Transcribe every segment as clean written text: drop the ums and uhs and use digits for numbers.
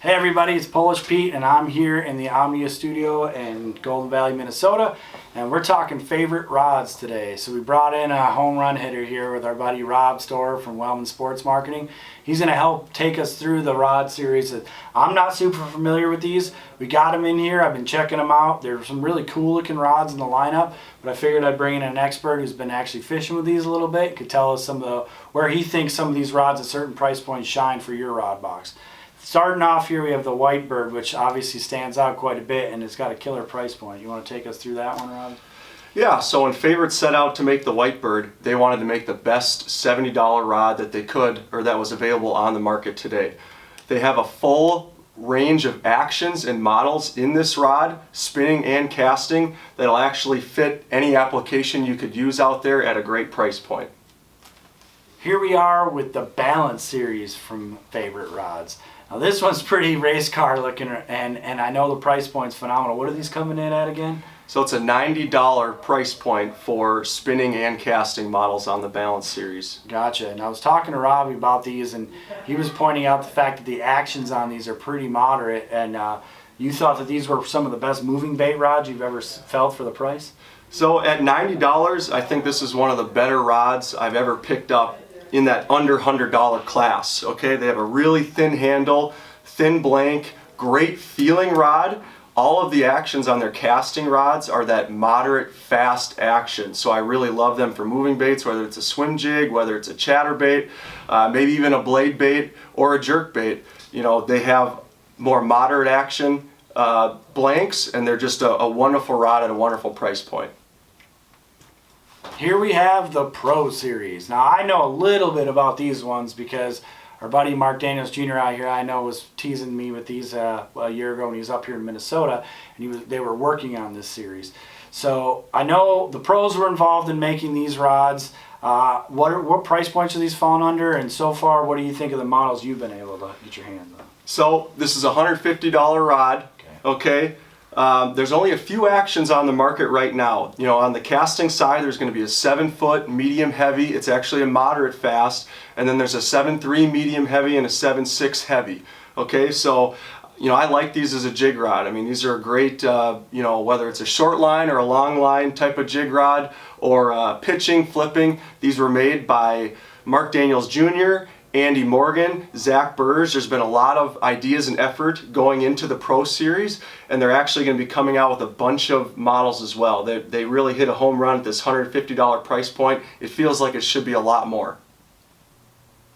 Hey everybody, it's Polish Pete and I'm here in the Omnia studio in Golden Valley, Minnesota, and we're talking favorite rods today. So we brought in a home run hitter here with our buddy Rob Storr from Wellman Sports Marketing. He's going to help take us through the rod series. I'm not super familiar with these. We got them in here. I've been checking them out. There's some really cool looking rods in the lineup, but I figured I'd bring in an expert who's been actually fishing with these a little bit, could tell us some of the, where he thinks some of these rods at certain price points shine for your rod box. Starting off here, we have the Whitebird, which obviously stands out quite a bit, and it's got a killer price point. You want to take us through that one, Rob? Yeah, so when Favorites set out to make the Whitebird, they wanted to make the best $70 rod that they could, or that was available on the market today. They have a full range of actions and models in this rod, spinning and casting, that'll actually fit any application you could use out there at a great price point. Here we are with the Balance series from Favorite Rods. Now this one's pretty race car looking, and I know the price point's phenomenal. What are these coming in at again? So it's a $90 price point for spinning and casting models on the Balance series. Gotcha. And I was talking to Robbie about these, and he was pointing out the fact that the actions on these are pretty moderate, and you thought that these were some of the best moving bait rods you've ever felt for the price? So at $90, I think this is one of the better rods I've ever picked up in that under $100 class. Okay, they have a really thin handle, thin blank, great feeling rod. All of the actions on their casting rods are that moderate, fast action. So I really love them for moving baits, whether it's a swim jig, whether it's a chatterbait, maybe even a blade bait or a jerk bait. You know, they have more moderate action blanks, and they're just a wonderful rod at a wonderful price point. Here we have the Pro Series. Now I know a little bit about these ones because our buddy Mark Daniels Jr. out here, I know, was teasing me with these a year ago when he was up here in Minnesota, and they were working on this series. So I know the pros were involved in making these rods. What price points are these falling under, and so far what do you think of the models you've been able to get your hands on? So this is a $150 rod. Okay. There's only a few actions on the market right now. You know, on the casting side, there's going to be a 7-foot medium heavy. It's actually a moderate fast, and then there's a 7.3 medium heavy and a 7.6 heavy. Okay, so you know, I like these as a jig rod. I mean, these are a great, you know, whether it's a short line or a long line type of jig rod, or pitching, flipping. These were made by Mark Daniels Jr., Andy Morgan, Zach Burrs. There's been a lot of ideas and effort going into the Pro Series, and they're actually going to be coming out with a bunch of models as well. They really hit a home run at this $150 price point. It feels like it should be a lot more.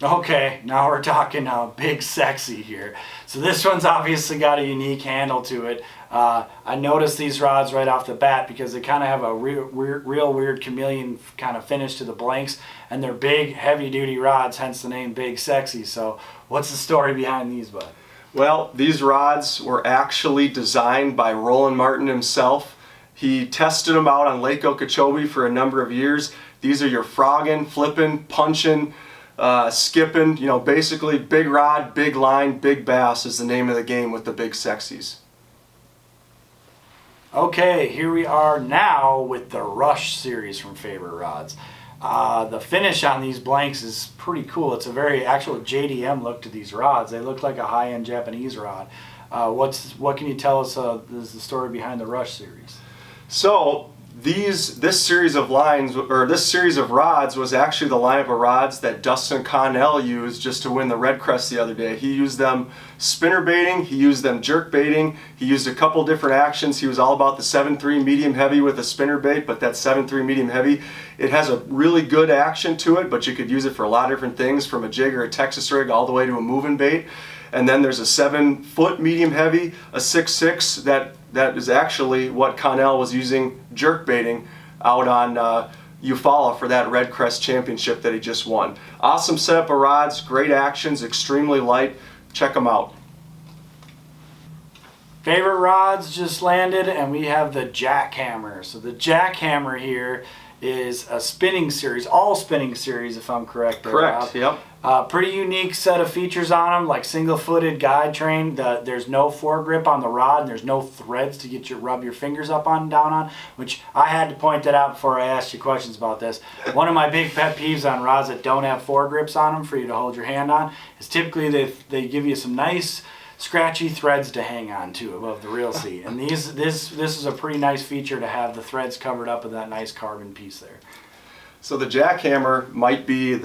Okay, now we're talking Big Sexy here. So this one's obviously got a unique handle to it. I noticed these rods right off the bat because they kind of have a real weird chameleon kind of finish to the blanks, and they're big, heavy-duty rods, hence the name Big Sexy. So what's the story behind these, bud? Well, these rods were actually designed by Roland Martin himself. He tested them out on Lake Okeechobee for a number of years. These are your frogging, flipping, punching, skipping, you know, basically big rod, big line, big bass is the name of the game with the Big Sexies. Okay, here we are now with the Rush series from Favorite Rods. The finish on these blanks is pretty cool. It's a very actual JDM look to these rods. They look like a high-end Japanese rod. What can you tell us is the story behind the Rush series? So this series of lines, or this series of rods, was actually the lineup of rods that Dustin Connell used just to win the Red Crest the other day. He used them spinner baiting, he used them jerk baiting, he used a couple different actions. He was all about the 7.3 medium heavy with a spinner bait, but that 7.3 medium heavy, it has a really good action to it, but you could use it for a lot of different things, from a jig or a Texas rig all the way to a moving bait. And then there's a 7-foot medium heavy, a 6.6 that is actually what Connell was using jerk baiting out on Eufaula for that Red Crest championship that he just won. Awesome setup of rods, great actions, extremely light. Check them out. Favorite Rods just landed, and we have the Jackhammer. So the Jackhammer here is a spinning series, all spinning series if I'm correct there, Correct, Rob. yep. Pretty unique set of features on them, like single-footed guide train. There's no foregrip on the rod, and there's no threads to rub your fingers up on and down on, which I had to point that out before I asked you questions about this. One of my big pet peeves on rods that don't have foregrips on them for you to hold your hand on is typically they give you some nice scratchy threads to hang on to above the reel seat. And this is a pretty nice feature to have the threads covered up with that nice carbon piece there. So the Jackhammer might be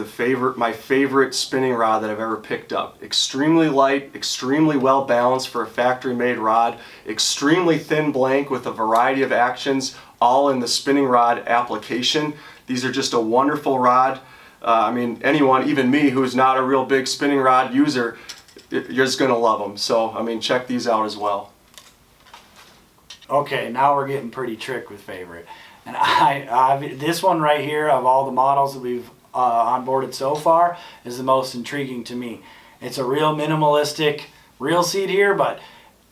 my favorite spinning rod that I've ever picked up. Extremely light, extremely well balanced for a factory-made rod, extremely thin blank with a variety of actions, all in the spinning rod application. These are just a wonderful rod. I mean, anyone, even me, who's not a real big spinning rod user, you're just gonna love them. So, I mean, check these out as well. Okay, now we're getting pretty tricked with favorite. And this one right here, of all the models that we've onboarded so far, is the most intriguing to me. It's a real minimalistic reel seat here, but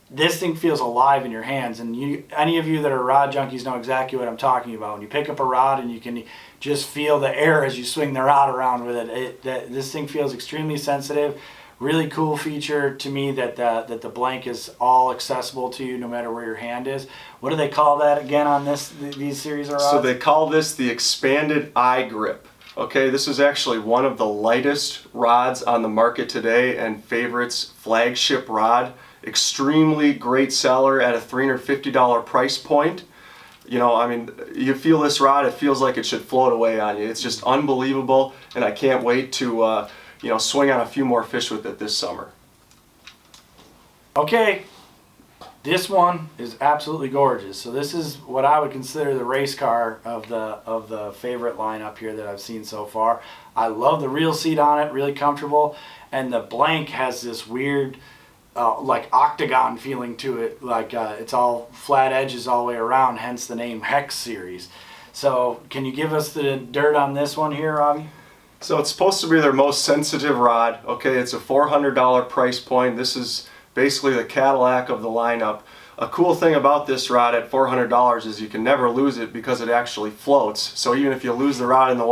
this thing feels alive in your hands. And any of you that are rod junkies know exactly what I'm talking about. When you pick up a rod and you can just feel the air as you swing the rod around with it, this thing feels extremely sensitive. Really cool feature to me that the blank is all accessible to you no matter where your hand is. What do they call that again on these series of rods? So they call this the expanded eye grip. Okay, this is actually one of the lightest rods on the market today and Favorite's flagship rod. Extremely great seller at a $350 price point. You know, I mean, you feel this rod, it feels like it should float away on you. It's just unbelievable, and I can't wait to you know, swing on a few more fish with it this summer. Okay, this one is absolutely gorgeous. So this is what I would consider the race car of the Favorite lineup here that I've seen so far. I love the reel seat on it, really comfortable, and the blank has this weird like octagon feeling to it, like it's all flat edges all the way around, hence the name Hex Series. So can you give us the dirt on this one here, Robbie? So it's supposed to be their most sensitive rod. Okay, it's a $400 price point. This is basically the Cadillac of the lineup. A cool thing about this rod at $400 is you can never lose it because it actually floats. So even if you lose the rod in the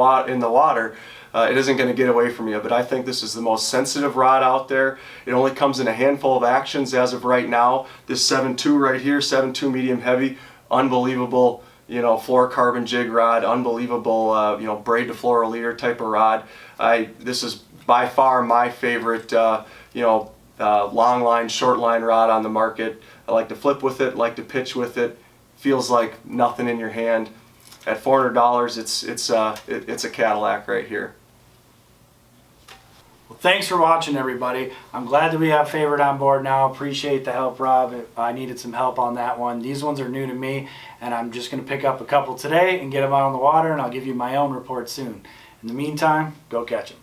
water, it isn't going to get away from you. But I think this is the most sensitive rod out there. It only comes in a handful of actions as of right now. This 7.2 right here, 7.2 medium heavy, unbelievable, you know, fluorocarbon jig rod, unbelievable, you know, braid to fluoroliter type of rod. This is by far my favorite, you know, long line, short line rod on the market. I like to flip with it, like to pitch with it. Feels like nothing in your hand. At $400, it's a Cadillac right here. Well, thanks for watching, everybody. I'm glad that we have Favorite on board now. Appreciate the help, Rob. I needed some help on that one. These ones are new to me, and I'm just going to pick up a couple today and get them out on the water, and I'll give you my own report soon. In the meantime, go catch them.